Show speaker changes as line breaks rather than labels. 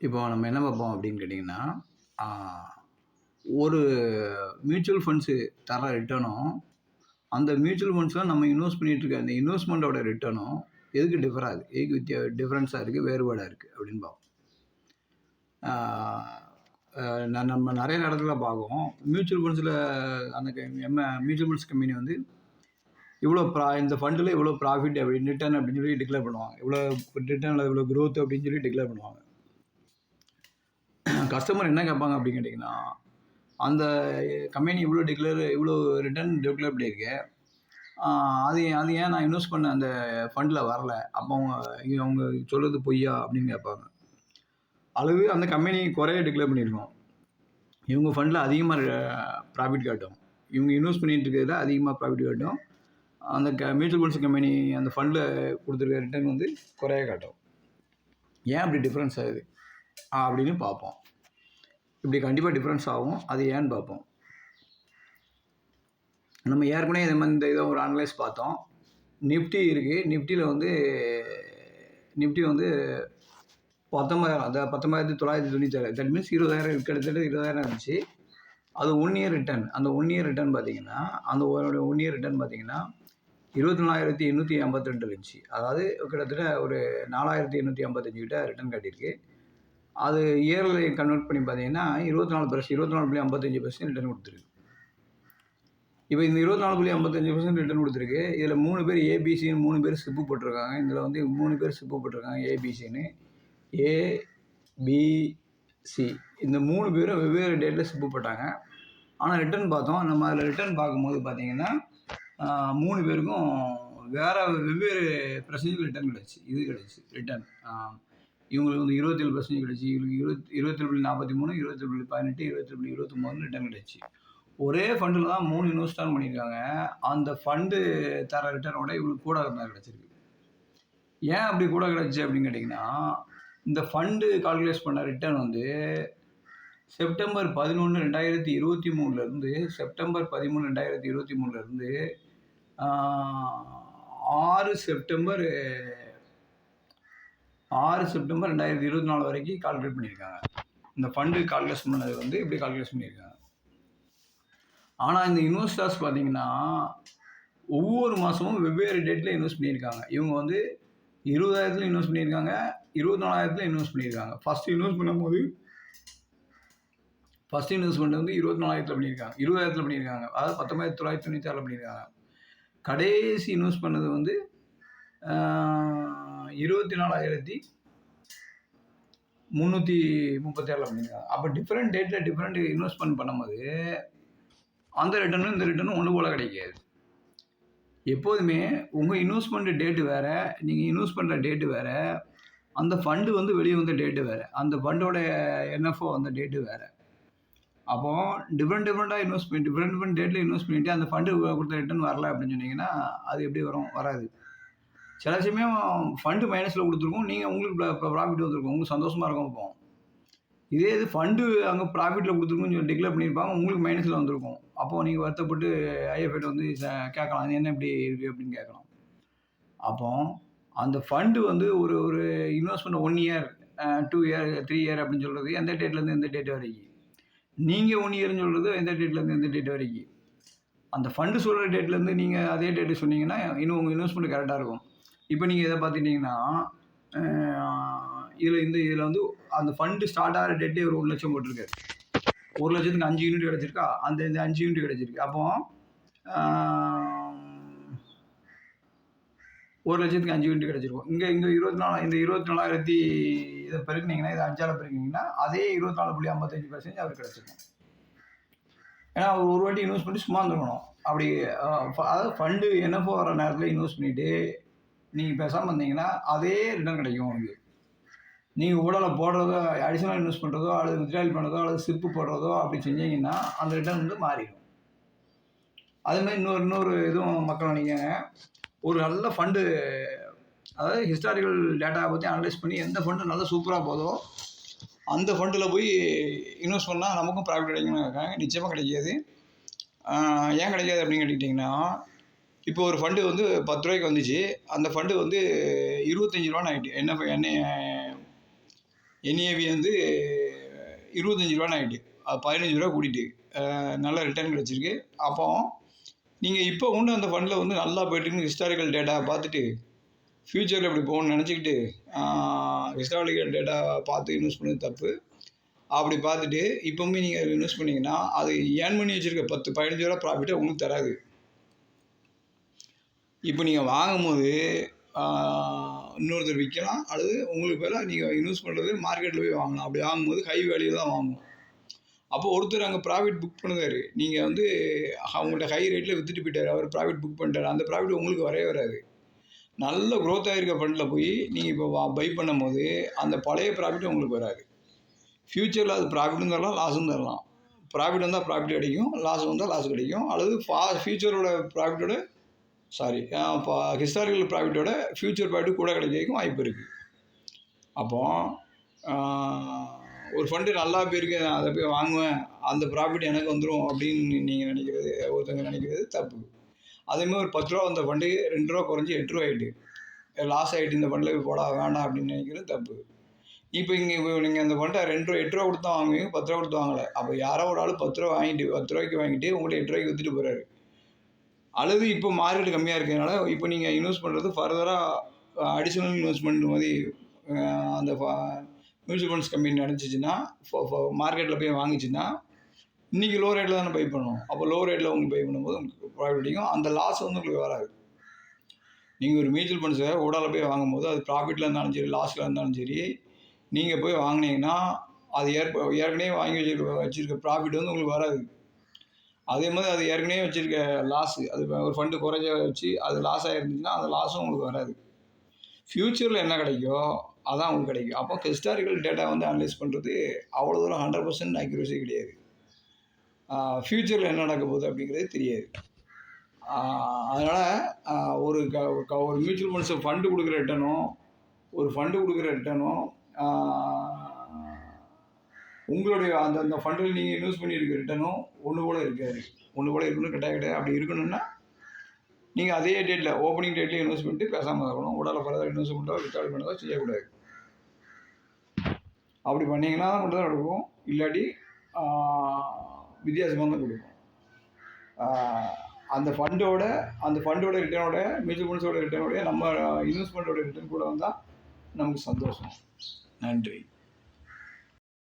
இப்போ நம்ம என்ன பார்ப்போம் அப்படின்னு கேட்டிங்கன்னா, ஆ ஒரு மியூச்சுவல் ஃபண்ட்ஸு தர ரிட்டர்னும், அந்த மியூச்சுவல் ஃபண்ட்ஸில நம்ம இன்வெஸ்ட் பண்ணிட்டு இருக்க அந்த இன்வெஸ்ட்மெண்ட்டோட ரிட்டர்னும் எதுக்கு டிஃபர் ஆகுது? எதுக்கு டிஃபரன்ஸா இருக்குது, வேறுபாடா இருக்குது அப்படின்னு பார்ப்போம். ஆ அ நம்ம நெறைய இடத்துல பார்க்குறோம். மியூச்சுவல் ஃபண்ட்ஸில அந்த மியூச்சுவல் ஃபண்ட்ஸ் கம்பெனி வந்து இந்த ஃபண்டில இவ்வளோ ப்ராஃபிட் அப்படின்னு ரிட்டர்ன் அப்படின்னு சொல்லி டிக்ளேர் பண்ணுவாங்க. இவ்வளோ ரிட்டர்ன்ல இவ்வளோ குரோத் அப்படின்னு சொல்லி டிக்ளேர் பண்ணுவாங்க. கஸ்டமர் என்ன கேட்பாங்க அப்படின்னு கேட்டிங்கன்னா, அந்த கம்பெனி இவ்வளோ ரிட்டர்ன் டிக்ளேர் பண்ணியிருக்கு. அது அது ஏன் நான் இன்வெஸ்ட் பண்ண அந்த ஃபண்டில் வரல? அப்போ அவங்க சொல்கிறது பொய்யா அப்படின்னு கேட்பாங்க. அல்லது அந்த கம்பெனி குறைய டிக்ளேர் பண்ணியிருக்கோம். இவங்க ஃபண்டில் அதிகமாக ப்ராஃபிட் காட்டும். இவங்க இன்வெஸ்ட் பண்ணிட்டு இருக்கிறதுல அதிகமாக ப்ராஃபிட் காட்டும். அந்த மியூச்சுவல் ஃபண்ட்ஸ் கம்பெனி அந்த ஃபண்டில் கொடுத்துருக்க ரிட்டர்ன் வந்து குறைய காட்டும். ஏன் அப்படி டிஃப்ரென்ஸ் ஆகுது அப்படின்னு பார்ப்போம். இப்படி கண்டிப்பாக டிஃப்ரென்ஸ் ஆகும். அது ஏன்னு பார்ப்போம். நம்ம ஏற்கனவே இந்த இதை ஒரு அனலைஸ் பார்த்தோம். நிஃப்டி இருக்குது. நிஃப்டியில் வந்து நிஃப்டி வந்து 19,000 அந்த 19,996 தட் மீன்ஸ் 20,000 கிட்டத்தட்ட 20,000 இருந்துச்சு. அது 1 இயர் ரிட்டர்ன். அந்த 1 இயர் ரிட்டர்ன் பார்த்தீங்கன்னா, அந்த 1 இயர் ரிட்டர்ன் பார்த்தீங்கன்னா 24,852 இருந்துச்சு. அதாவது கிட்டத்தட்ட ஒரு 4,855 கிட்ட ரிட்டர்ன் காட்டியிருக்கு. அது இயர்லி கன்வெர்ட் பண்ணி பார்த்தீங்கன்னா 24.55% ரிட்டர்ன் கொடுத்துருக்கு. இப்போ இந்த 24.55% ரிட்டர்ன் கொடுத்துருக்கு. இதில் 3 பேர் ஏபிசின்னு 3 பேர் ஸ்லிப்பு போட்டிருக்காங்க. இதில் வந்து 3 பேர் ஸ்லிப்பு போட்டிருக்காங்க ஏபிசின்னு. ஏபிசி இந்த 3 பேரும் வெவ்வேறு டேட்டில் ஸ்லிப்பு போட்டாங்க. ஆனால் ரிட்டர்ன் பார்த்தோம். நம்ம அதில் ரிட்டர்ன் பார்க்கும்போது பார்த்தீங்கன்னா 3 பேருக்கும் வெவ்வேறு பெர்சன்டேஜ் ரிட்டர்ன் கிடச்சி. ரிட்டர்ன் இவங்களுக்கு வந்து 27% கிடச்சி. இவங்களுக்கு 27.43, 27.18, 27.29 ரிட்டர்ன் கிடச்சி. ஒரே ஃபண்டில் தான் 3 இன்வெஸ்ட் பண்ணியிருக்காங்க. அந்த ஃபண்டு தர ரிட்டர்னோட இவங்களுக்கு கூட இருந்தால் கிடச்சிருக்கு. ஏன் அப்படி கூட கிடச்சி அப்படின்னு கேட்டிங்கன்னா, இந்த ஃபண்டு கால்குலேட் பண்ண ரிட்டர்ன் வந்து செப்டம்பர் 11, 2023 செப்டம்பர் 13, 2023 6 செப்டம்பர் 2024 வரைக்கும் கால்குலேட் பண்ணியிருக்காங்க. இந்த ஃபண்டு கால்குலேட் பண்ணது வந்து இப்படி கால்குலேட் பண்ணியிருக்காங்க. ஆனால் இந்த இன்வெஸ்டர்ஸ் பார்த்தீங்கன்னா ஒவ்வொரு மாதமும் வெவ்வேறு டேட்டில் இன்வெஸ்ட் பண்ணியிருக்காங்க. இவங்க வந்து 20,000 இன்வெஸ்ட் பண்ணியிருக்காங்க, 24,000 இன்வெஸ்ட் பண்ணியிருக்காங்க. ஃபஸ்ட்டு இன்வெஸ்ட்மெண்ட் வந்து 24,000 பண்ணியிருக்காங்க, 20,000 பண்ணியிருக்காங்க. அதாவது 19,996 பண்ணியிருக்காங்க. கடைசி இன்வெஸ்ட் பண்ணது வந்து 24,337 பண்ணியிருக்காங்க. அப்போ டிஃப்ரெண்ட் டேட்டில் டிஃப்ரெண்ட் இன்வெஸ்ட்மெண்ட் பண்ணும்போது அந்த ரிட்டர்னும் இந்த ரிட்டர்னும் ஒன்று போல் கிடைக்காது. எப்போதுமே உங்கள் இன்வெஸ்ட்மெண்ட் டேட்டு வேறு, நீங்கள் இன்வெஸ்ட் பண்ணுற டேட்டு வேறு, அந்த ஃபண்டு வந்து வெளியே வந்த டேட்டு வேறு, அந்த ஃபண்டோட என்எஃப்ஓ வந்த டேட்டு வேறு. அப்போது டிஃப்ரெண்ட் டேட்டில் இன்வெஸ்ட் பண்ணிவிட்டு அந்த ஃபண்டு கொடுத்த ரிட்டர்ன் வரல அப்படின்னு சொன்னீங்கன்னா அது எப்படி வராது. சில சமயம் ஃபண்டு மைனஸில் கொடுத்துருக்கோம், நீங்கள் உங்களுக்கு ப்ராஃபிட் வந்திருக்கும், உங்களுக்கு சந்தோஷமாக இருக்கும். இப்போ இதே இது ஃபண்டு அங்கே ப்ராஃபிட்டில் கொடுத்துருக்குன்னு சொல்லி டிக்ளேர் பண்ணியிருப்பாங்க, உங்களுக்கு மைனஸில் வந்திருக்கும். அப்போது நீங்கள் வருத்தப்பட்டு ஐஎஃப்ஐட்ட வந்து கேட்கலாம், அது என்ன இப்படி இருக்குது அப்படின்னு கேட்கலாம். அப்போ அந்த ஃபண்டு வந்து ஒரு இன்வெஸ்ட்மெண்ட் 1 இயர் 2 இயர் 3 இயர் அப்படின்னு சொல்கிறது எந்த டேட்லேருந்து எந்த டேட் வரைக்கும், நீங்கள் 1 இயர்னு சொல்கிறது எந்த டேட்லேருந்து எந்த டேட் வரைக்கும். அந்த ஃபண்டு சொல்கிற டேட்லேருந்து நீங்கள் அதே டேட்டு சொன்னீங்கன்னா இன்னும் உங்கள் இன்வெஸ்ட்மெண்ட் கரெக்டாக இருக்கும். இப்போ நீங்கள் இதை பார்த்துட்டிங்கன்னா இதில் வந்து அந்த ஃபண்டு ஸ்டார்ட் ஆகிற டேட்டே ஒரு 1 லட்சம் போட்டிருக்காரு. 1 லட்சத்துக்கு 5 யூனிட் கிடச்சிருக்கா, அந்த 5 யூனிட் கிடச்சிருக்கு. அப்போ 1 லட்சத்துக்கு 5 யூனிட் கிடச்சிருக்கும். இங்கே 24,000 இதை பெருக்கினீங்கன்னா, இதை 5ஆல் பெருக்கினீங்கன்னா அதே 24.55% அவருக்கு கிடச்சிருக்கும். ஏன்னா அவர் ஒரு வாட்டி இன்வெஸ்ட் பண்ணி சும்மா இருந்துருக்கணும். அப்படி அதாவது ஃபண்டு என்எஃப்ஓ வர நேரத்தில் இன்வெஸ்ட் பண்ணிவிட்டு நீங்கள் பேசாமல் இருந்தீங்கன்னா அதே ரிட்டர்ன் கிடைக்கும் உங்களுக்கு. நீங்கள் ஊழலில் போடுறதோ, அடிஷனல் இன்வெஸ்ட் பண்ணுறதோ, அல்லது வித்ட்ராயல் பண்ணுறதோ, அல்லது ஸ்லிப்பு போடுறதோ அப்படி செஞ்சீங்கன்னா அந்த ரிட்டர்ன் வந்து மாறிடும். அதேமாதிரி இன்னொரு இதுவும் மக்கள் நினைக்காங்க, ஒரு நல்ல ஃபண்டு, அதாவது ஹிஸ்டாரிக்கல் டேட்டாவை பற்றி அனலைஸ் பண்ணி எந்த ஃபண்டு நல்லா சூப்பராக போதோ அந்த ஃபண்டில் போய் இன்வெஸ்ட் பண்ணால் நமக்கும் ப்ராஃபிட் கிடைக்கும்னு இருக்காங்க. நிச்சயமாக கிடைக்காது. ஏன் கிடைக்காது அப்படின்னு கேட்டுக்கிட்டிங்கன்னா, இப்போ ஒரு ஃபண்டு வந்து 10 ரூபாய்க்கு வந்துச்சு, அந்த ஃபண்டு வந்து 25 ரூபான்னு ஆகிட்டு என்ன என்ஏவி வந்து ரூ. 25 ஆகிட்டு, அது ரூ. 15 கூட்டிட்டு நல்ல ரிட்டர்ன் கிடச்சிருக்கு. அப்போ நீங்கள் இப்போ கொண்டு அந்த ஃபண்டில் வந்து நல்லா போய்ட்டுன்னு ஹிஸ்டாரிக்கல் டேட்டா பார்த்துட்டு ஃப்யூச்சரில் இப்படி போகணும்னு நினச்சிக்கிட்டு ஹிஸ்டாரிக்கல் டேட்டா பார்த்து இன்வெஸ்ட் பண்ணது தப்பு. அப்படி பார்த்துட்டு இப்போவுமே நீங்கள் இன்வெஸ்ட் பண்ணிங்கன்னா அது ஏர்ன் பண்ணி வச்சுருக்க $10-15 ப்ராஃபிட்டை உங்களுக்கு தராது. இப்போ நீங்கள் வாங்கும்போது இன்னொருத்தர் விற்கலாம், அல்லது உங்களுக்கு பதிலாக நீங்கள் இன்வெஸ்ட் பண்ணுறது மார்க்கெட்டில் போய் வாங்கலாம். அப்படி வாங்கும்போது ஹை வேல்யூ தான் வாங்கணும். அப்போ ஒருத்தர் அங்கே ப்ராஃபிட் புக் பண்ணுறாரு, நீங்கள் வந்து அவங்கள்ட்ட ஹை ரேட்டில் விற்றுட்டு போயிட்டார், அவர் ப்ராஃபிட் புக் பண்ணிட்டார். அந்த ப்ராஃபிட் உங்களுக்கு வரவே வராது. நல்ல க்ரோத் ஆகிருக்க ஃபண்டில் போய் நீங்கள் இப்போ பை பண்ணும் போது அந்த பழைய ப்ராஃபிட் உங்களுக்கு வராது. ஃப்யூச்சரில் அது ப்ராஃபிட்டும் தரலாம், லாஸும் தரலாம். ப்ராஃபிட் வந்தால் ப்ராஃபிட் கிடைக்கும், லாஸ் வந்தால் லாஸ் கிடைக்கும். அல்லது ஃப்யூச்சரோட ப்ராஃபிட்டோட இப்போ ஹிஸ்டாரிக்கல் ப்ராஃபிட்டோட ஃப்யூச்சர் ப்ராஃபிட் கூட கிடைக்கிறதுக்கும் வாய்ப்பு இருக்குது. அப்போது ஒரு ஃபண்டு நல்லா போயிருக்கு, அதை போய் வாங்குவேன், அந்த ப்ராஃபிட் எனக்கு வந்துடும் அப்படின்னு நீங்கள் நினைக்கிறது, ஒருத்தங்க நினைக்கிறது தப்பு. அதேமாதிரி ஒரு ₹10 வந்த ஃபண்டு ₹2 குறைஞ்சி ₹8 ஆகிட்டு, லாஸ் ஆகிட்டு, இந்த ஃபண்டில் போய் போட வேண்டாம் அப்படின்னு நினைக்கிறது தப்பு. இப்போ நீங்கள் அந்த ஃபண்டை ₹8 கொடுத்து தான் வாங்குவீங்க, ₹10 கொடுத்து வாங்கலை. அப்போ யாரோ ஒரு ஆள் ₹10 வாங்கிட்டு ₹10 வாங்கிட்டு உங்கள்கிட்ட ₹8 விற்றுட்டு போகிறாரு. அல்லது இப்போ மார்க்கெட் கம்மியாக இருக்கிறதுனால இப்போ நீங்கள் இன்வெஸ்ட் பண்ணுறது ஃபர்தராக அடிஷ்னல் இன்வெஸ்ட்மெண்ட் மாதிரி அந்த மியூச்சுவல் ஃபண்ட்ஸ் கம்பெனி நினச்சிச்சின்னா மார்க்கெட்டில் போய் வாங்கிச்சின்னா இன்றைக்கி லோ ரேட்டில் தானே பை பண்ணணும். அப்போ லோ ரேட்டில் உங்களுக்கு பை பண்ணும்போது உங்களுக்கு ப்ராஃபிட் கிடைக்கும். அந்த லாஸ் வந்து உங்களுக்கு வராது. நீங்கள் ஒரு மியூச்சுவல் ஃபண்ட்ஸை ஓடால போய் வாங்கும்போது அது ப்ராஃபிட்டில் இருந்தாலும் சரி, லாஸில் இருந்தாலும் சரி, நீங்கள் போய் வாங்கினீங்கன்னா அது ஏற்கனவே வாங்கி வச்சுருக்க ப்ராஃபிட் வந்து உங்களுக்கு வராது. அதே மாதிரி அது ஏற்கனவே வச்சுருக்க லாஸு, அது ஒரு ஃபண்டு குறைஞ்ச வச்சு அது லாஸ் ஆகிருந்துச்சுன்னா அந்த லாஸும் உங்களுக்கு வராது. ஃப்யூச்சரில் என்ன கிடைக்கோ அதான் உங்களுக்கு கிடைக்கும். அப்போ ஹிஸ்டாரிக்கல் டேட்டா வந்து அனலைஸ் பண்ணுறது அவ்வளோ தூரம் 100% அக்யூரசி கிடையாது. ஃப்யூச்சரில் என்ன நடக்க போகுது அப்படிங்கிறது தெரியாது. அதனால் ஒரு மியூச்சுவல் ஃபண்ட்ஸு ஃபண்டு கொடுக்குற ரிட்டனும் உங்களுடைய அந்த ஃபண்டில் நீங்கள் இன்வெஸ்ட் பண்ணியிருக்க ரிட்டனும் ஒன்று போல் இருக்காது. ஒன்று போல் இருக்கணும் கிடையாது. அப்படி இருக்கணும்னா நீங்கள் அதே டேட்டில் ஓப்பனிங் டேட்லேயே இன்வெஸ்ட் பண்ணிட்டு பேசாமல் இருக்கணும். உடலை ஃபர்தர் இன்வெஸ்ட் பண்ணுறதோ வித்ட்ரால் பண்ணுறதோ செய்யக்கூடாது. அப்படி பண்ணிங்கன்னா தான் மட்டும் தான் நடக்கும், இல்லாட்டி வித்தியாசமாக தான் கொடுக்கும். அந்த ஃபண்டோட ரிட்டர்னோட மியூச்சுவல் ஃபண்ட்ஸோட ரிட்டர்னோட நம்ம இன்வெஸ்ட்மெண்ட்டோட ரிட்டர்ன் கூட வந்தால் நமக்கு சந்தோஷம். நன்றி.